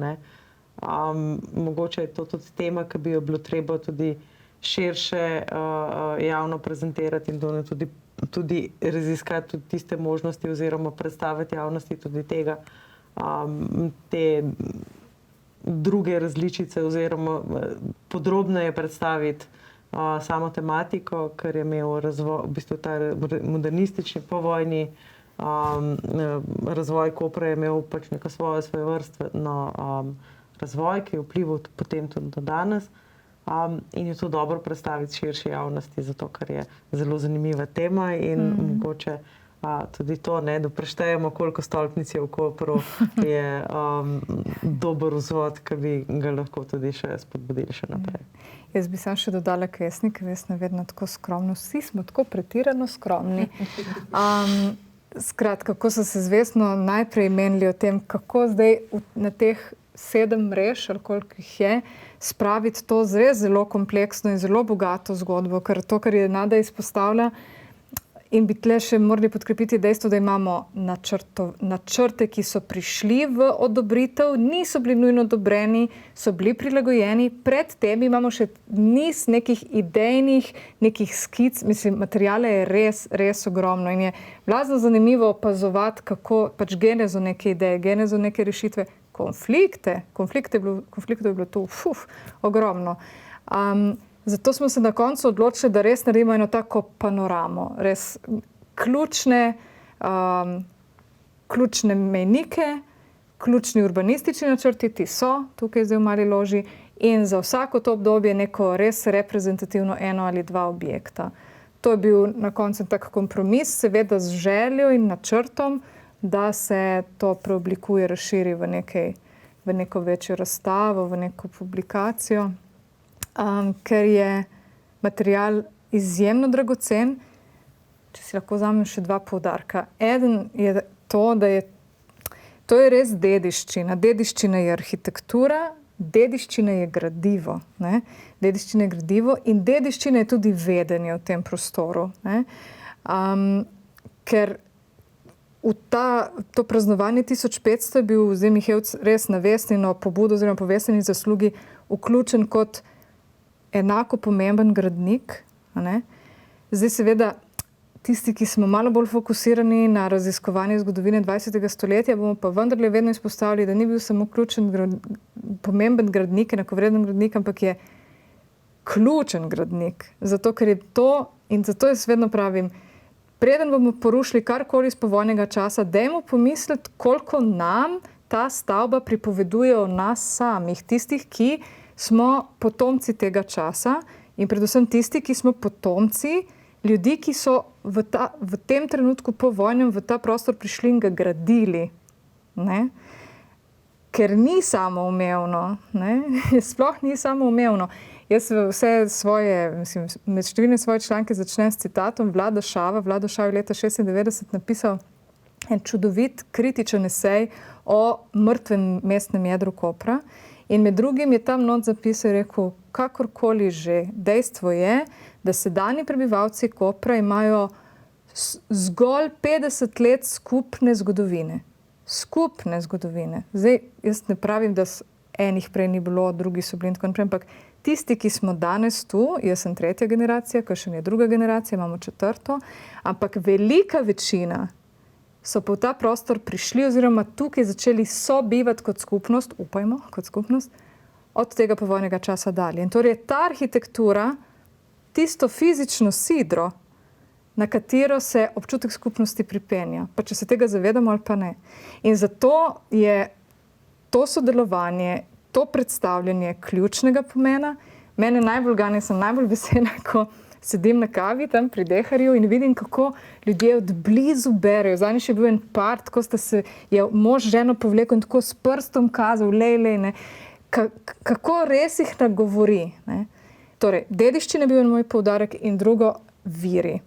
Mogoče je to tudi tema, ki bi jo bilo treba tudi širše javno prezentirati in tudi raziskati tudi tiste možnosti oziroma predstaviti javnosti tudi tega, te druge različice oziroma podrobneje predstaviti samo tematiko, ker je imel v bistvu ta modernistični povojni razvoj Kopra je imel pač neko svojevrstno razvoj, ki je vplival potem tudi do danes. In je to dobro predstaviti širši javnosti, zato ker je zelo zanimiva tema in mogoče tudi to, da preštejemo, koliko stolpnic je v Kopru, je dober vzvod, ki bi ga lahko tudi še spodbudili še naprej. Jaz bi samo še dodala, ker jaz nikaj vesna vedno tako skromno. Vsi smo tako pretirano skromni. Skratka, kako so se zvestno najprej menili o tem, kako zdaj na teh 7 mrež, ali koliko jih je, spraviti to res zelo kompleksno in zelo bogato zgodbo, ker to, kar je Nada izpostavila, In bi tle še morali podkrepiti dejstvo, da imamo načrte, ki so prišli v odobritev, niso bili nujno odobreni, so bili prilagojeni. Pred tem imamo še niz nekih idejnih, nekih skic, mislim, materijale je res ogromno in je blazno zanimivo opazovati, kako pač genezo neke ideje, genezo neke rešitve, konfliktov je bilo tu ogromno. Zato smo se na koncu odločili, da res naredimo eno tako panoramo, res ključne mejnike, ključni urbanistični načrti, ti so tukaj zdaj v Mali Loži in za vsako to obdobje neko res reprezentativno eno ali dva objekta. To je bil na koncu tak kompromis, seveda z željo in načrtom, da se to preoblikuje, razširi v neko večjo razstavo, v neko publikacijo. Ker je material izjemno dragocen, če si lahko vzamem še dva poudarka. Eden je to, da to je res dediščina. Dediščina je arhitektura, dediščina je gradivo. Ne? Dediščina je gradivo in dediščina je tudi vedenje v tem prostoru. Ne? Ker v to praznovanje 1500 je bil zdaj Mihevc res na Vesnino pobudo oziroma po Vesnini zaslugi vključen kot enako pomemben gradnik. Ne? Zdaj seveda tisti, ki smo malo bolj fokusirani na raziskovanje zgodovine 20. stoletja, bomo pa vendarle vedno izpostavili, da ni bil samo pomemben gradnik, enakovreden gradnik, ampak je ključen gradnik. Zato, ker je to, in zato jaz vedno pravim, preden bomo porušili karkoli iz povojnega časa, dajmo pomisliti, koliko nam ta stavba pripoveduje o nas samih, tistih, ki smo potomci tega časa in predvsem tisti, ki smo potomci ljudi, ki so v tem trenutku po vojnem v ta prostor prišli in ga gradili. Ne? Ker ni samoumevno. Ne? Sploh ni samoumevno. Jaz vse svoje, mislim, med številne svoje članke začnem s citatom Vlado Šava. Vlado Šav je leta 1996 napisal en čudovit kritičen esej o mrtvem mestnem jedru Kopra. In med drugim je tam not zapisal in rekel, kakorkoli že, dejstvo je, da sedanji prebivalci Kopra imajo zgolj 50 let skupne zgodovine. Skupne zgodovine. Zdaj, jaz ne pravim, da enih prej ni bilo, drugi so bili in tako naprej, ampak tisti, ki smo danes tu, jaz sem 3. generacija, kakšen je 2. generacija, imamo 4., ampak velika večina so pa v ta prostor prišli oziroma tukaj začeli sobivati kot skupnost, upajmo, kot skupnost, od tega povojnega časa dalje. In torej je ta arhitektura tisto fizično sidro, na katero se občutek skupnosti pripenja, pa če se tega zavedamo ali pa ne. In zato je to sodelovanje, to predstavljanje ključnega pomena. Mene najbolj sem najbolj vesela, ko sedim na kavi tam pri Deharju in vidim, kako ljudje od blizu berejo. Zadnjič je bil en par, tako je mož ženo povlekel in tako s prstom kazal, lej, kako res jih nagovori. Ne? Torej, dediščina je bil moj poudarek in drugo, viri.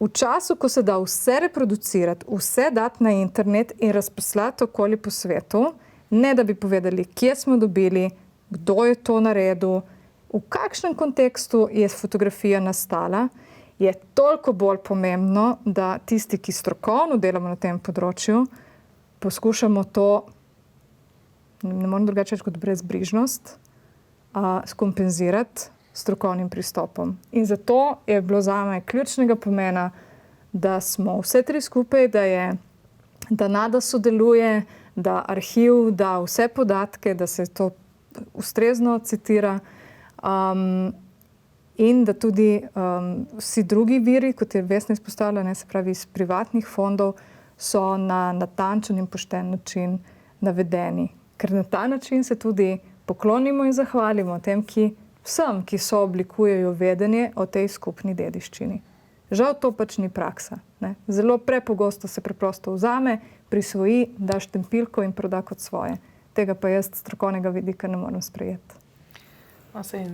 V času, ko se da vse reproducirati, vse dati na internet in razposlati okoli po svetu, ne da bi povedali, kje smo dobili, kdo je to naredil, v kakšnem kontekstu je fotografija nastala, je toliko bolj pomembno, da tisti, ki strokovno delamo na tem področju, poskušamo to, ne morem drugače reči kot brezbrižnost, skompenzirati strokovnim pristopom. In zato je bilo zame ključnega pomena, da smo vse tri skupaj, da NADA sodeluje, da arhiv da vse podatke, da se to ustrezno citira, in da tudi vsi drugi viri, kot je Vesna izpostavila, se pravi iz privatnih fondov, so na natančen in pošten način navedeni. Ker na ta način se tudi poklonimo in zahvalimo tem, vsem, ki sooblikujejo vedenje o tej skupni dediščini. Žal to pač ni praksa. Ne? Zelo prepogosto se preprosto vzame, prisvoji, da štempilko in proda kot svoje. Tega pa jaz strokovnega vidika ne morem sprejeti.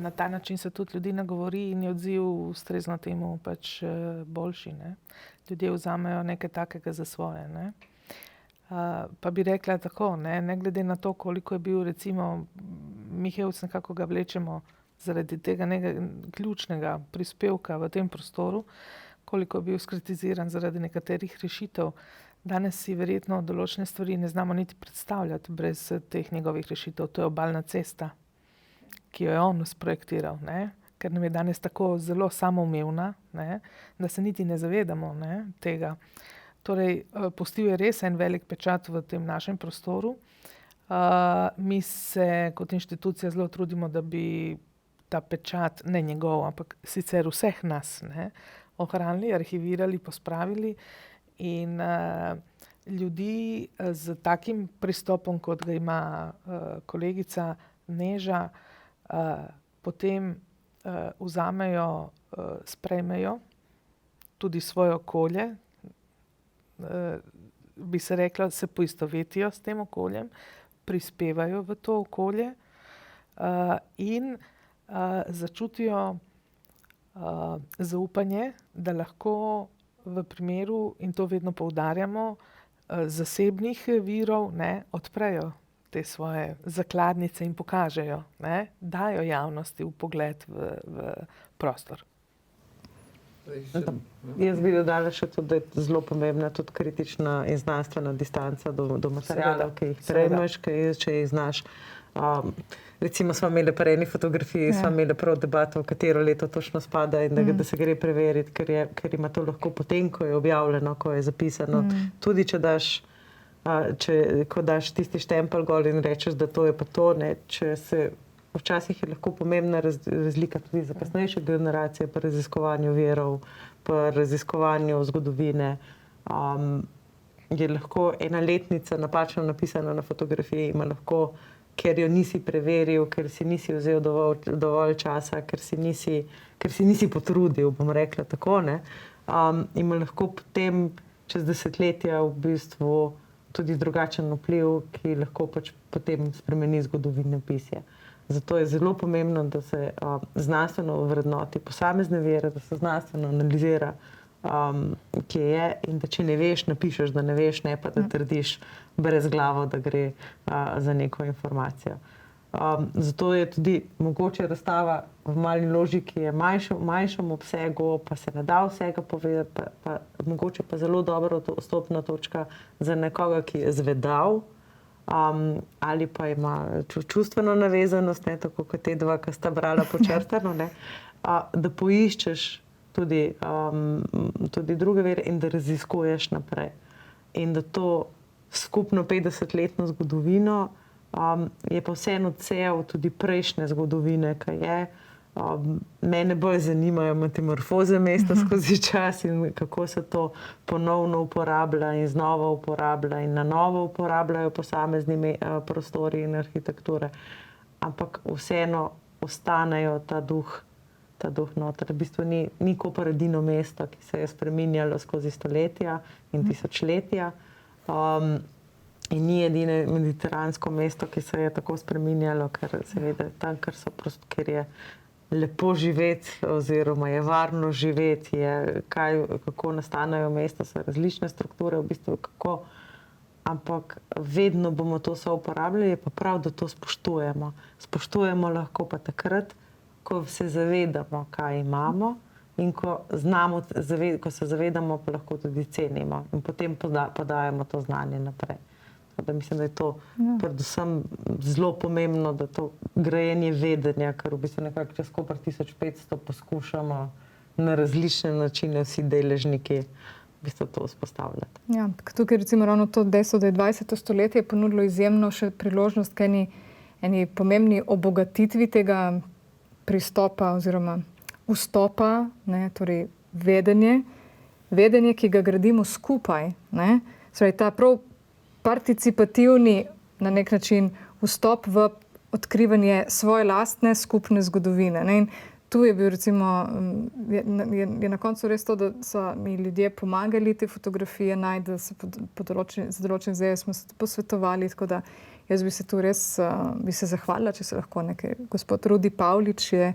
Na ta način se tudi ljudi nagovori in je odziv ustrezno temu pač boljši. Ne? Ljudje vzamejo nekaj takega za svoje. Ne? Pa bi rekla tako, ne glede na to, koliko je bil recimo Mihevc, nekako ga vlečemo zaradi tega ključnega prispevka v tem prostoru, koliko je bil skritiziran zaradi nekaterih rešitev. Danes si verjetno določene stvari ne znamo niti predstavljati brez teh njegovih rešitev. To je obalna cesta, ki jo je on sprojektiral, ne? Ker nam je danes tako zelo samoumevna, ne? Da se niti ne zavedamo, ne? Tega. Torej, pustil je res en velik pečat v tem našem prostoru. Mi se kot inštitucija zelo trudimo, da bi ta pečat, ne njegov, ampak sicer vseh nas, ne, ohranili, arhivirali, pospravili in ljudi z takim pristopom, kot ga ima kolegica Neža, potem vzamejo, sprejmejo tudi svoje okolje, bi se rekla, se poistovetijo s tem okoljem, prispevajo v to okolje in začutijo zaupanje, da lahko v primeru, in to vedno poudarjamo, zasebnih virov, ne, odprejo te svoje zakladnice in pokažejo, ne, dajo javnosti vpogled v prostor. Jaz bi dodala še to, da je zelo pomembna tudi kritična in znanstvena distanca do materialov, ki jih prejmeš, če jih znaš. Recimo smo imeli pri eni fotografiji, smo imeli prav debato, v katero leto točno spada in da se gre preveriti, ker ima to lahko potem, ko je objavljeno, ko je zapisano. Tudi če daš, ko daš tisti štempelj gor in rečeš, da to je pa to, ne, če se včasih je lahko pomembna razlika tudi za kasnejše generacije pri raziskovanju virov, pri raziskovanju zgodovine. Je lahko ena letnica napačno napisana na fotografiji, ima lahko, ker jo nisi preveril, ker si nisi vzel dovolj časa, ker si nisi potrudil, bom rekla tako, ne, ima lahko potem čez desetletja v bistvu tudi drugačen vpliv, ki lahko pač potem spremeni zgodovinopisje. Zato je zelo pomembno, da se znanstveno ovrednoti posamezne vire, da se znanstveno analizira, kje je, in da če ne veš, napišeš, da ne veš, ne pa da trdiš brezglavo, da gre za neko informacijo. Zato je tudi mogoče razstava v mali loži, ki je v manjšem obsegu, pa se ne da vsega povedati, pa mogoče pa zelo dobra vstopna točka za nekoga, ki je zvedal, ali pa ima čustveno navezanost, ne, tako kot te dva, ki sta brala počrtano, ne, da poiščeš tudi druge vire in da raziskuješ naprej. In da to skupno 50-letno zgodovino je pa vseeno odsev tudi prejšnje zgodovine, ki je. Mene bolj zanimajo metamorfoze mesta skozi čas in kako se to ponovno uporablja in znova uporablja in na novo uporabljajo posamezni prostori in arhitekture. Ampak vseeno ostanejo ta duh noter. V bistvu ni Koper edino mesto, ki se je spreminjalo skozi stoletja in tisočletja. In ni edino mediteransko mesto, ki se je tako spreminjalo, ker seveda tam, ker je lepo živeti oziroma je varno živeti, kako nastanejo mesta, so različne strukture, v bistvu kako, ampak vedno bomo to uporabljali, je pa prav, da to spoštujemo. Spoštujemo lahko pa takrat, ko se zavedamo, kaj imamo in ko se zavedamo, pa lahko tudi cenimo in potem podajamo to znanje naprej. Da mislim, da je to predvsem zelo pomembno, da to grajenje vedenja, ker v bistvu nekako čez Koper 1500 poskušamo na različne načine vsi deležniki v bistvu to vzpostavljati. Ja, tukaj recimo ravno to dejstvo, da je 20. stoletje ponudilo izjemno še priložnost k eni pomembni obogatitvi tega pristopa oziroma vstopa, ne, torej vedenje, ki ga gradimo skupaj, ne, torej ta prav participativni na nek način vstop v odkrivanje svoje lastne skupne zgodovine. Ne? In tu je bil recimo, je na koncu res to, da so mi ljudje pomagali te fotografije najti, da se za določene zdaj smo se posvetovali, tako da jaz bi se tu res bi se zahvalila, če se lahko nekaj. Gospod Rudi Pavlič je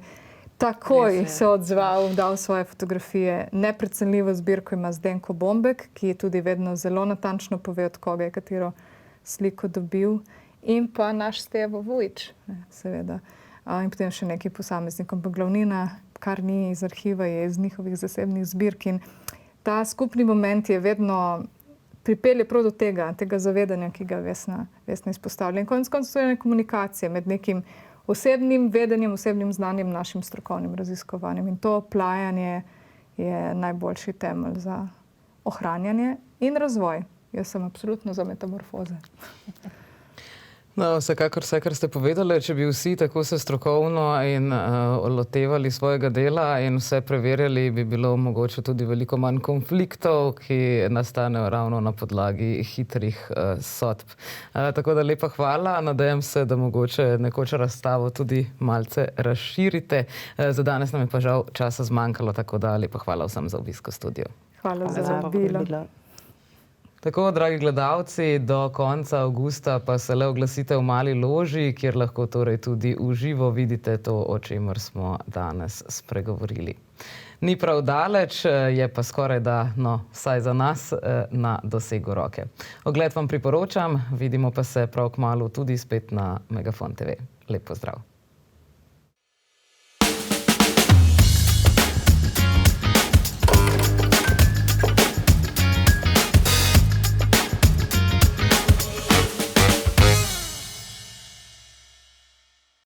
takoj se odzval, dal svoje fotografije. Neprecenljivo zbirko ima Zdenko Bombek, ki je tudi vedno zelo natančno pove, od koga je katero sliko dobil. In pa naš Stevo Vujič, seveda. in potem še nekaj posameznikom. Pa glavnina, kar ni iz arhiva, je iz njihovih zasebnih zbirk in ta skupni moment je vedno pripelje prav do tega zavedanja, ki ga Vesna izpostavlja. In konec koncev je komunikacija med nekim osebnim vedenjem, osebnim znanjem, našim strokovnim raziskovanjem. In to plajanje je najboljši temelj za ohranjanje in razvoj. Jaz sem absolutno za metamorfoze. No, vsekakor vse, kar ste povedali, če bi vsi tako se strokovno in lotevali svojega dela in vse preverjali, bi bilo mogoče tudi veliko manj konfliktov, ki nastanejo ravno na podlagi hitrih sodb. Tako da lepa hvala. Nadejam se, da mogoče nekoč razstavo tudi malce razširite. Za danes nam je pa žal časa zmanjkalo, tako da lepa hvala vsem za obisk v studiu. Hvala za vabilo. Tako, dragi gledalci, do konca avgusta pa se le oglasite v Mali loži, kjer lahko torej tudi v živo vidite to, o čemer smo danes spregovorili. Ni prav daleč, je pa skoraj da, no, vsaj za nas, na dosegu roke. Ogled vam priporočam, vidimo pa se prav kmalu tudi spet na Megafon TV. Lep pozdrav.